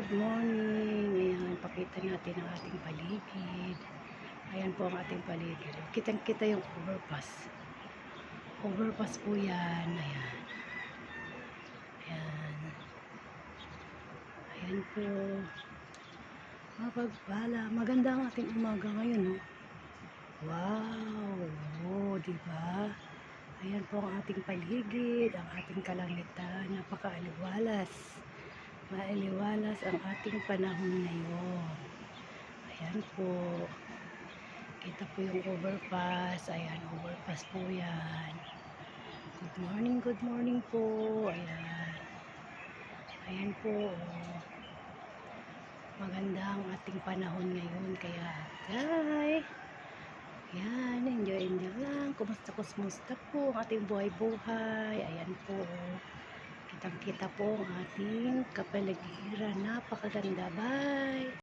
Good morning. Ayan, pakita natin ang ating paligid. Ayan po ang ating paligid. Kitang-kita yung overpass. Overpass po yan. Ayan. Ayan. Ayan po. Mapagpala. Maganda ang ating umaga ngayon, no? Wow! Oh, diba? Ayan po ang ating paligid, ang ating kalangitan. Napakaaliwalas. Maaliwalas ang ating panahon ngayon. Ayan po. Kita po yung overpass. Ayan, overpass po yan. Good morning po. Ayan. Ayan po. Maganda ang ating panahon ngayon. Kaya, hi! Ayan, enjoy lang. Kumusta po ang ating buhay-buhay. Ayan po. Kitang-kita po ang ating kapaligiran. Napakaganda. Bye!